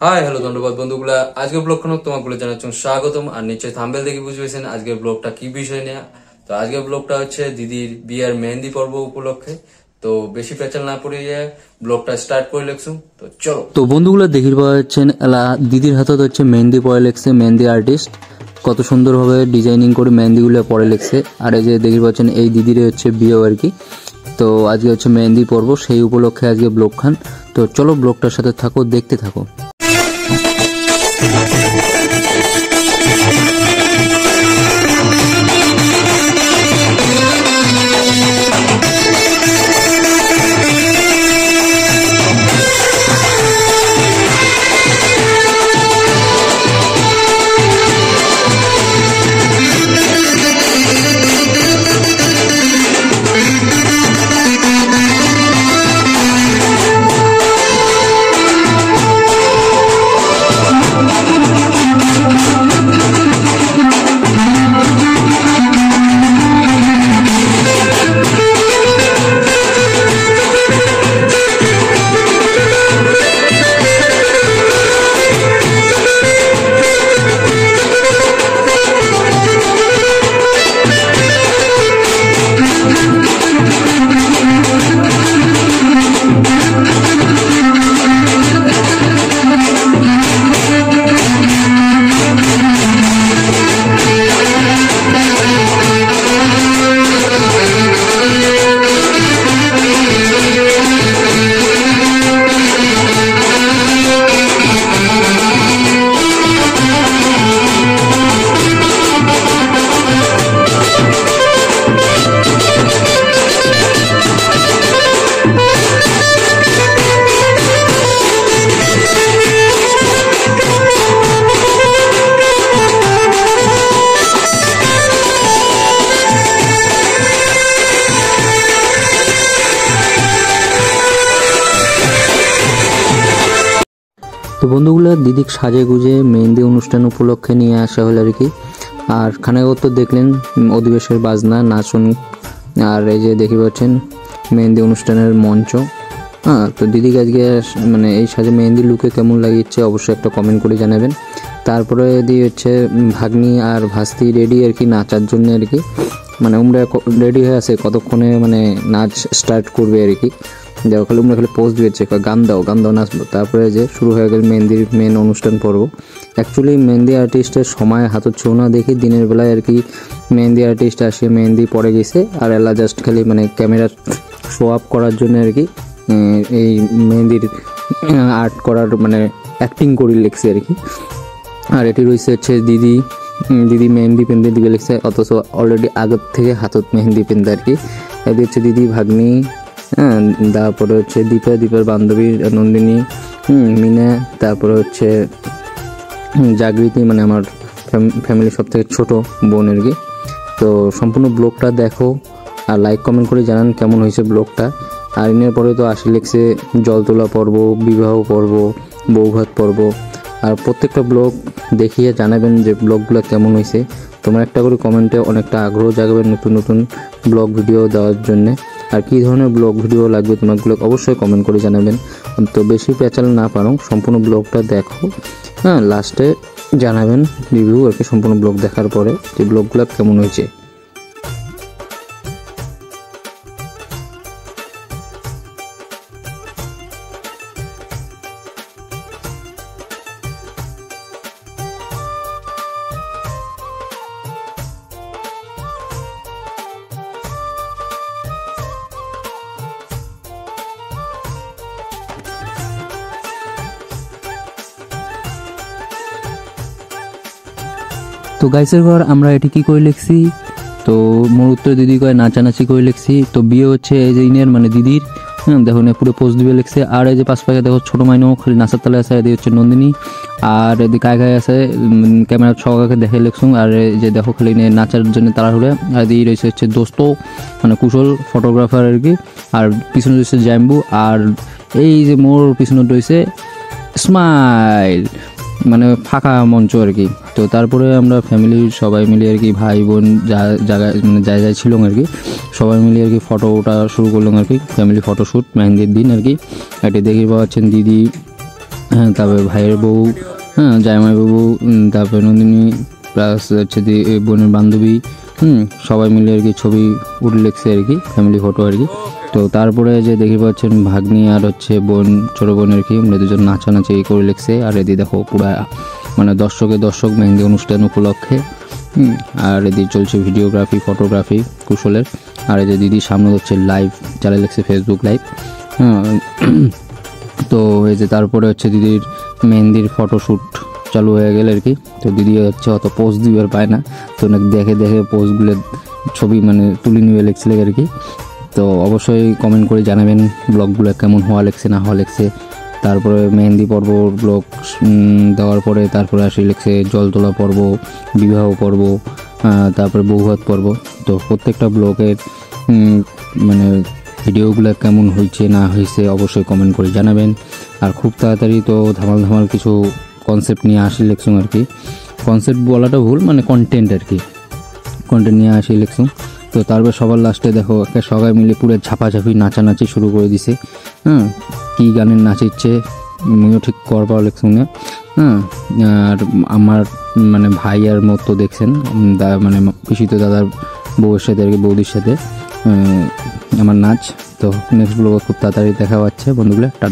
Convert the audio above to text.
Hi hello ধন্যবাদ বন্ধুগুলা, আজকের ব্লগখানে তোমাগুলো জানাচ্ছি স্বাগতম। আর নিচে থাম্বেল দেখে বুঝে পেয়েছেন আজকের ব্লগটা কি বিষয় নিয়ে। তো আজকের ব্লগটা হচ্ছে দিদির বিয়ার মেহেন্দি পর্ব উপলক্ষে। তো বেশি পেঁচাল না পড়ে যায়, ব্লগটা স্টার্ট করে লেখছুম। তো চলো। তো বন্ধুগুলো দেখির পাচ্ছেন এলা দিদির হাতত হচ্ছে মেহেন্দি পরে লেখছে, মেহেন্দি আর্টিস্ট কত সুন্দরভাবে ডিজাইনিং করে মেহেন্দিগুলো পরে লেখছে। আর এই যে দেখির পাচ্ছেন এই দিদির হচ্ছে বিয়ে আর কি। তো আজকে হচ্ছে মেহেন্দি পর্ব, সেই উপলক্ষে আজকে ব্লগ খান। তো চলো ব্লগটার সাথে থাকো, দেখতে থাকো। তো বন্ধুগুলো দিদিক সাজে গুজে মেহেন্দি অনুষ্ঠান উপলক্ষে নিয়ে আসা হলো আর কি। আর খানাগত তো দেখলেন অধিবেশের বাজনা নাচন, আর এই যে দেখি পাচ্ছেন মেহেন্দি অনুষ্ঠানের মঞ্চ। তো দিদিকে আজকে মানে এই সাজে মেহেন্দি লুকে কেমন লাগিয়েছে অবশ্যই একটা কমেন্ট করে জানাবেন। তারপরে দিয়ে হচ্ছে ভাগ্নি আর ভাস্তি রেডি আর কি নাচার জন্য আর কি। মানে উমরা রেডি হয়ে আছে, কতক্ষণে মানে নাচ স্টার্ট করবে আর কি। দেখো খালি উমরা খালি পোস্ট দিয়েছে, গান দাও নাচবো। তারপরে যে শুরু হয়ে গেল মেহেন্দির মেন অনুষ্ঠান পর্ব। অ্যাকচুয়ালি মেহেন্দি আর্টিস্টের সময় হাতত ছিল না দেখি দিনের বেলায় আর কি মেহেন্দি আর্টিস্ট আসে মেহেন্দি পরে গেছে। আর এলা জাস্ট খালি মানে ক্যামেরা শো আপ করার জন্য আর কি এই মেহেন্দির আর্ট করার মানে অ্যাক্টিং করে লিখছে আর কি। আর এটি রয়েছে হচ্ছে দিদি মেহেন্দি পেন্দে দিবে লিখছে, অথচ অলরেডি আগের থেকে হাতত মেহেন্দি পেন্দে আর কি। এটি হচ্ছে দিদি ভাগ্নি, তারপরে হচ্ছে দীপার বান্ধবী নন্দিনী, মিনা, তারপরে হচ্ছে জাগৃতি মানে আমার ফ্যামিলির সব থেকে ছোটো বোন আর কি। তো সম্পূর্ণ ব্লগটা দেখো আর লাইক কমেন্ট করে জানান কেমন হয়েছে ব্লগটা। আর এর পরে তো আসে লিখছে জল তোলা পর্ব, বিবাহ পর্ব, বৌভাত পর্ব। আর প্রত্যেকটা ব্লগ দেখিয়ে জানাবেন যে ব্লগগুলো কেমন হয়েছে। তোমরা একটা করে কমেন্টে অনেকটা আগ্রহ জাগাবে নতুন ব্লগ ভিডিও দেওয়ার জন্যে। আর কী ধরনের ব্লগ ভিডিও লাগবে তোমাগুলো অবশ্যই কমেন্ট করে জানাবেন। তো বেশি পেঁচাল না পারো, সম্পূর্ণ ব্লগটা দেখো, লাস্টে জানাবেন রিভিউ আর কি সম্পূর্ণ ব্লগ দেখার পরে যে ব্লগগুলো কেমন হয়েছে। তো গাইসের ঘর আমরা এটি কি করে লিখছি, তো মোর উত্তর দিদি কয় নাচানাচি করে লিখছি। তো বিয়ে হচ্ছে এই যে ইনের মানে দিদির, দেখো না পুরো পোস্ট দিবে লিখছে। আর এই যে পাশ পাশে দেখো ছোটো মাইনও খালি নাচার তালে আছে, এদিকে হচ্ছে নন্দিনী। আর এদিকে গায়ে আছে ক্যামেরা সহকাকে দেখে লিখছুম। আর এই যে দেখো খালি নাচার জন্য তারা হলে। আর এদিকে রয়েছে হচ্ছে দোস্ত মানে কুশল ফটোগ্রাফার আর কি। আর পিছনে রয়েছে জ্যাম্বু। আর এই যে মোর পিছনে রয়েছে স্মাইল মানে ফাঁকা মঞ্চ আর কি। তো তারপরে আমরা ফ্যামিলির সবাই মিলে আর কি ভাই বোন জায়গায় মানে জায়গায় ছিলাম আর কি, সবাই মিলে আর কি ফটোটা শুরু করলাম আর কি, ফ্যামিলি ফটোশ্যুট মেহেন্দির দিন আর কি। এটি দেখি পাচ্ছেন দিদি হ্যাঁ, তারপরে ভাইয়ের বউ, হ্যাঁ জামাই বাবু, তারপরে নন্দিনী প্লাস হচ্ছে বোনের বান্ধবী, সবাই মিলে আর কি ছবি উঠলেখছে আর কি, ফ্যামিলি ফটো আর কি। তো তারপরে যে দেখতে পাচ্ছেন ভাগ্নি আর হচ্ছে বোন, ছোটো বোন আর কি, আমরা দুজন নাচানাচি করে লিখছে। আর এদিকে দেখো পুরা মানে দর্শক মেহেন্দি অনুষ্ঠান উপলক্ষে। আর এদিকে চলছে ভিডিওগ্রাফি, ফটোগ্রাফি কুশলের। আর এই যে দিদির সামনে হচ্ছে লাইভ চালিয়ে লিখছে, ফেসবুক লাইভ। তো এই যে তারপরে হচ্ছে দিদির মেহেন্দির ফটোশ্যুট চালু হয়ে গেল আর কি। তো দিদি হচ্ছে অত পোজ দিবার পায় না, তো দেখে পোজগুলো ছবি মানে তুলে নিয়ে লেগছিল আর কি। তো অবশ্যই কমেন্ট করে জানাবেন ব্লগগুলো কেমন হওয়া লেগছে না হওয়া লেগছে। তারপরে মেহেন্দি পর্ব ব্লগ দেওয়ার পরে তারপরে আসি লেগছে জল তোলা পর্ব, বিবাহ পর্ব, তারপরে বৌভাত পর্ব। তো প্রত্যেকটা ব্লগের মানে ভিডিওগুলো কেমন হয়েছে না হয়েছে অবশ্যই কমেন্ট করে জানাবেন। আর খুব তাড়াতাড়ি তো ধামাল কিছু কনসেপ্ট নিয়ে আসি লেখছুম আর কি। কনসেপ্ট বলাটা ভুল, মানে কন্টেন্ট আর কি, কন্টেন্ট নিয়ে আসি লেখছুম। তো তারপর সবার লাস্টে দেখো একটা সবাই মিলে পুরো ঝাপাঝাপি নাচানাচি শুরু করে দিছে। কী গানের নাচিচ্ছে আমিও ঠিক করবার লেখছুম না। আর আমার মানে ভাইয়ার মতো দেখছেন, মানে পিসিত দাদার বউয়ের সাথে আর কি, বৌদির সাথে আমার নাচ। তো নেক্সট ব্লগে খুব তাড়াতাড়ি দেখা হচ্ছে বন্ধুগুলো, টাটা।